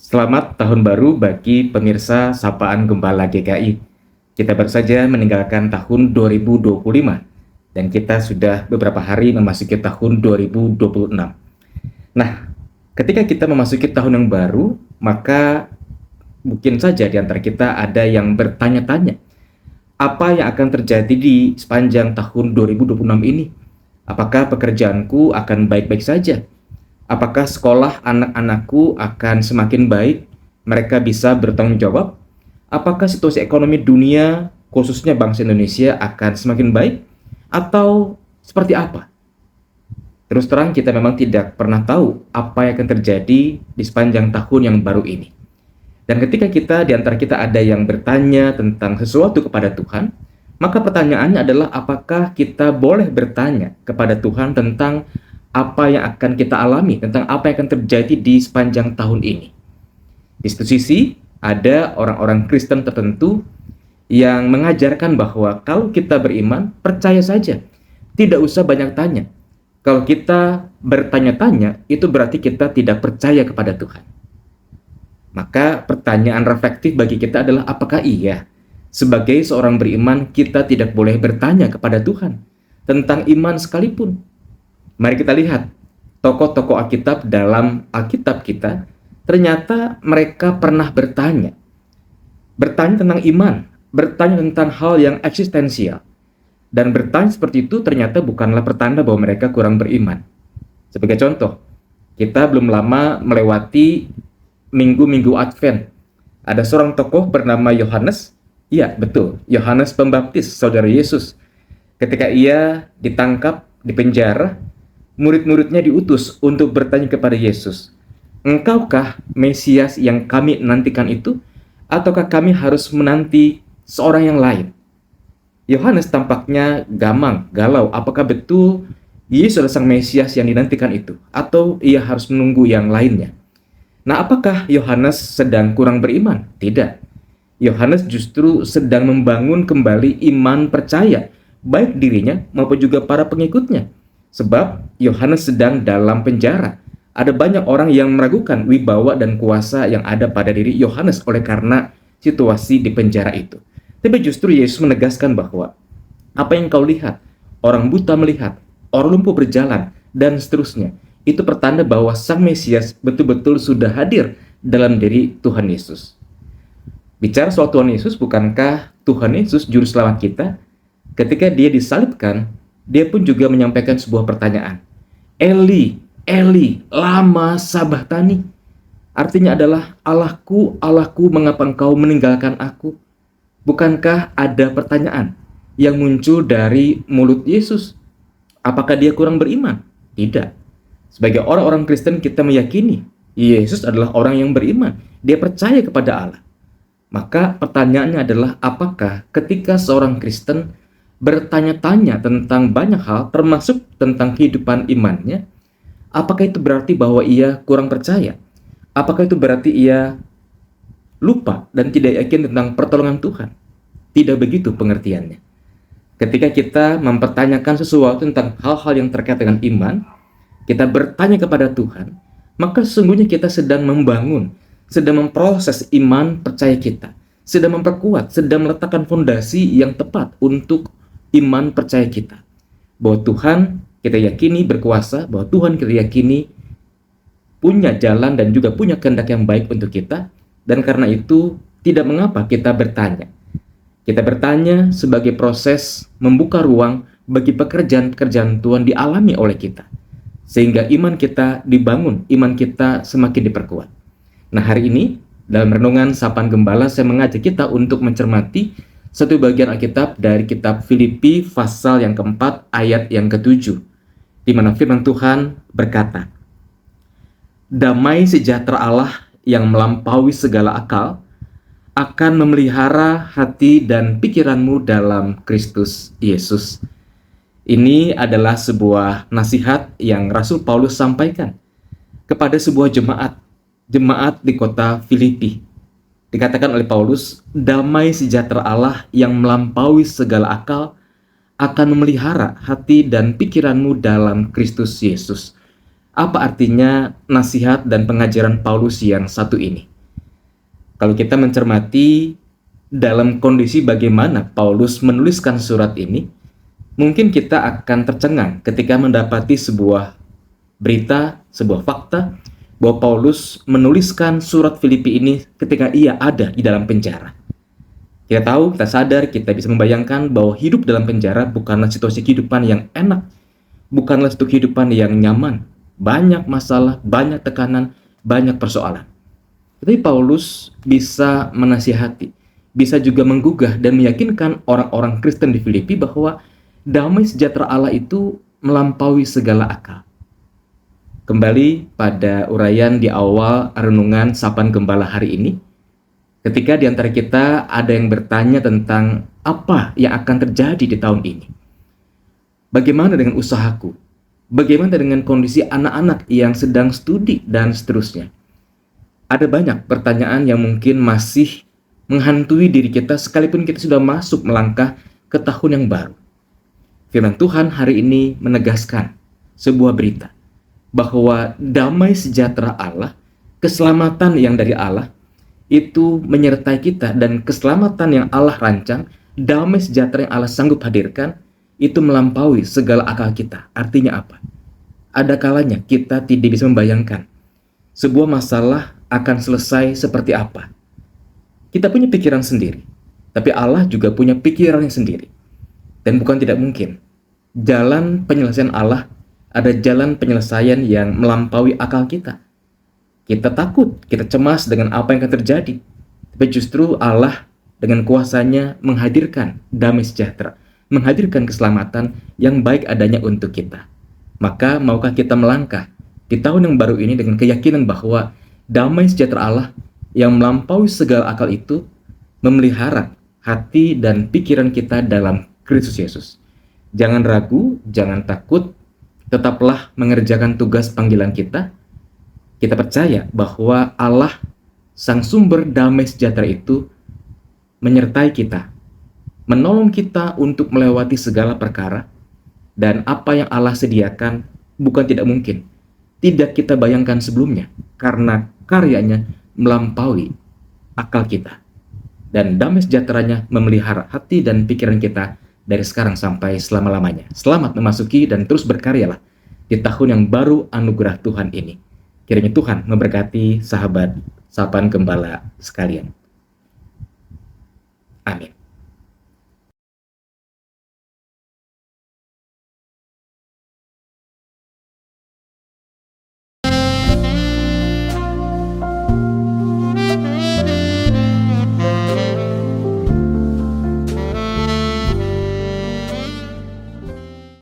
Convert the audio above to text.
Selamat Tahun Baru bagi pemirsa Sapaan Gembala GKI. Kita baru saja meninggalkan tahun 2025 dan kita sudah beberapa hari memasuki tahun 2026. Nah, ketika kita memasuki tahun yang baru, maka mungkin saja di antara kita ada yang bertanya-tanya, apa yang akan terjadi di sepanjang tahun 2026 ini? Apakah pekerjaanku akan baik-baik saja? Apakah sekolah anak-anakku akan semakin baik? Mereka bisa bertanggung jawab? Apakah situasi ekonomi dunia, khususnya bangsa Indonesia, akan semakin baik? Atau seperti apa? Terus terang kita memang tidak pernah tahu apa yang akan terjadi di sepanjang tahun yang baru ini. Dan ketika di antara kita ada yang bertanya tentang sesuatu kepada Tuhan, maka pertanyaannya adalah apakah kita boleh bertanya kepada Tuhan tentang apa yang akan kita alami, tentang apa yang akan terjadi di sepanjang tahun ini. Di satu sisi, ada orang-orang Kristen tertentu yang mengajarkan bahwa kalau kita beriman, percaya saja. Tidak usah banyak tanya. Kalau kita bertanya-tanya, itu berarti kita tidak percaya kepada Tuhan. Maka pertanyaan reflektif bagi kita adalah apakah iya, sebagai seorang beriman, kita tidak boleh bertanya kepada Tuhan tentang iman sekalipun. Mari kita lihat tokoh-tokoh Alkitab dalam Alkitab kita, ternyata mereka pernah bertanya tentang iman, bertanya tentang hal yang eksistensial. Dan bertanya seperti itu ternyata bukanlah pertanda bahwa mereka kurang beriman. Sebagai contoh, kita belum lama melewati minggu-minggu Advent. Ada seorang tokoh bernama Yohanes. Iya, betul, Yohanes Pembaptis, saudara Yesus. Ketika ia ditangkap, di penjara, murid-muridnya diutus untuk bertanya kepada Yesus, "Engkaukah Mesias yang kami nantikan itu? Ataukah kami harus menanti seorang yang lain?" Yohanes tampaknya gamang, galau. Apakah betul Yesus adalah sang Mesias yang dinantikan itu? Atau ia harus menunggu yang lainnya? Nah, apakah Yohanes sedang kurang beriman? Tidak. Yohanes justru sedang membangun kembali iman percaya, baik dirinya maupun juga para pengikutnya. Sebab Yohanes sedang dalam penjara. Ada banyak orang yang meragukan wibawa dan kuasa yang ada pada diri Yohanes oleh karena situasi di penjara itu. Tapi justru Yesus menegaskan bahwa apa yang kau lihat, orang buta melihat, orang lumpuh berjalan, dan seterusnya, itu pertanda bahwa Sang Mesias betul-betul sudah hadir dalam diri Tuhan Yesus. Bicara soal Tuhan Yesus, bukankah Tuhan Yesus juru selamat kita? Ketika dia disalibkan, dia pun juga menyampaikan sebuah pertanyaan. Eli, Eli, lama sabachthani. Artinya adalah, Allahku, Allahku, mengapa engkau meninggalkan aku? Bukankah ada pertanyaan yang muncul dari mulut Yesus? Apakah dia kurang beriman? Tidak. Sebagai orang-orang Kristen kita meyakini Yesus adalah orang yang beriman. Dia percaya kepada Allah. Maka pertanyaannya adalah apakah ketika seorang Kristen bertanya-tanya tentang banyak hal, termasuk tentang kehidupan imannya, apakah itu berarti bahwa ia kurang percaya? Apakah itu berarti ia lupa dan tidak yakin tentang pertolongan Tuhan? Tidak begitu pengertiannya. Ketika kita mempertanyakan sesuatu tentang hal-hal yang terkait dengan iman, kita bertanya kepada Tuhan, maka sesungguhnya kita sedang membangun, sedang memproses iman percaya kita, sedang memperkuat, sedang meletakkan fondasi yang tepat untuk iman percaya kita, bahwa Tuhan kita yakini berkuasa, bahwa Tuhan kita yakini punya jalan dan juga punya kehendak yang baik untuk kita. Dan karena itu tidak mengapa kita bertanya. Kita bertanya sebagai proses membuka ruang bagi pekerjaan-pekerjaan Tuhan dialami oleh kita, sehingga iman kita dibangun, iman kita semakin diperkuat. Nah, hari ini dalam renungan Sapaan Gembala saya mengajak kita untuk mencermati satu bagian Alkitab dari kitab Filipi pasal yang keempat ayat yang ke-7, di mana firman Tuhan berkata, "Damai sejahtera Allah yang melampaui segala akal akan memelihara hati dan pikiranmu dalam Kristus Yesus." Ini adalah sebuah nasihat yang Rasul Paulus sampaikan kepada sebuah jemaat di kota Filipi. Dikatakan oleh Paulus, damai sejahtera Allah yang melampaui segala akal akan memelihara hati dan pikiranmu dalam Kristus Yesus. Apa artinya nasihat dan pengajaran Paulus yang satu ini? Kalau kita mencermati dalam kondisi bagaimana Paulus menuliskan surat ini, mungkin kita akan tercengang ketika mendapati sebuah berita, sebuah fakta bahwa Paulus menuliskan surat Filipi ini ketika ia ada di dalam penjara. Kita tahu, kita sadar, kita bisa membayangkan bahwa hidup dalam penjara bukanlah situasi kehidupan yang enak, bukanlah situasi kehidupan yang nyaman. Banyak masalah, banyak tekanan, banyak persoalan. Tapi Paulus bisa menasihati, bisa juga menggugah dan meyakinkan orang-orang Kristen di Filipi bahwa damai sejahtera Allah itu melampaui segala akal. Kembali pada uraian di awal renungan Sapaan Gembala hari ini, ketika di antara kita ada yang bertanya tentang apa yang akan terjadi di tahun ini. Bagaimana dengan usahaku? Bagaimana dengan kondisi anak-anak yang sedang studi dan seterusnya? Ada banyak pertanyaan yang mungkin masih menghantui diri kita sekalipun kita sudah masuk melangkah ke tahun yang baru. Firman Tuhan hari ini menegaskan sebuah berita bahwa damai sejahtera Allah, keselamatan yang dari Allah, itu menyertai kita, dan keselamatan yang Allah rancang, damai sejahtera yang Allah sanggup hadirkan, itu melampaui segala akal kita. Artinya apa? Ada kalanya kita tidak bisa membayangkan sebuah masalah akan selesai seperti apa. Kita punya pikiran sendiri, tapi Allah juga punya pikirannya sendiri. Dan bukan tidak mungkin, jalan penyelesaian Allah ada jalan penyelesaian yang melampaui akal kita. Kita takut, kita cemas dengan apa yang akan terjadi. Tapi justru Allah dengan kuasanya menghadirkan damai sejahtera, menghadirkan keselamatan yang baik adanya untuk kita. Maka maukah kita melangkah di tahun yang baru ini dengan keyakinan bahwa damai sejahtera Allah yang melampaui segala akal itu memelihara hati dan pikiran kita dalam Kristus Yesus. Jangan ragu, jangan takut, tetaplah mengerjakan tugas panggilan kita. Kita percaya bahwa Allah, Sang Sumber damai sejahtera itu, menyertai kita, menolong kita untuk melewati segala perkara, dan apa yang Allah sediakan bukan tidak mungkin, tidak kita bayangkan sebelumnya, karena karyanya melampaui akal kita. Dan damai sejahteranya memelihara hati dan pikiran kita dari sekarang sampai selama-lamanya. Selamat memasuki dan terus berkaryalah di tahun yang baru anugerah Tuhan ini. Kiranya Tuhan memberkati sahabat Sapaan Gembala sekalian. Amin.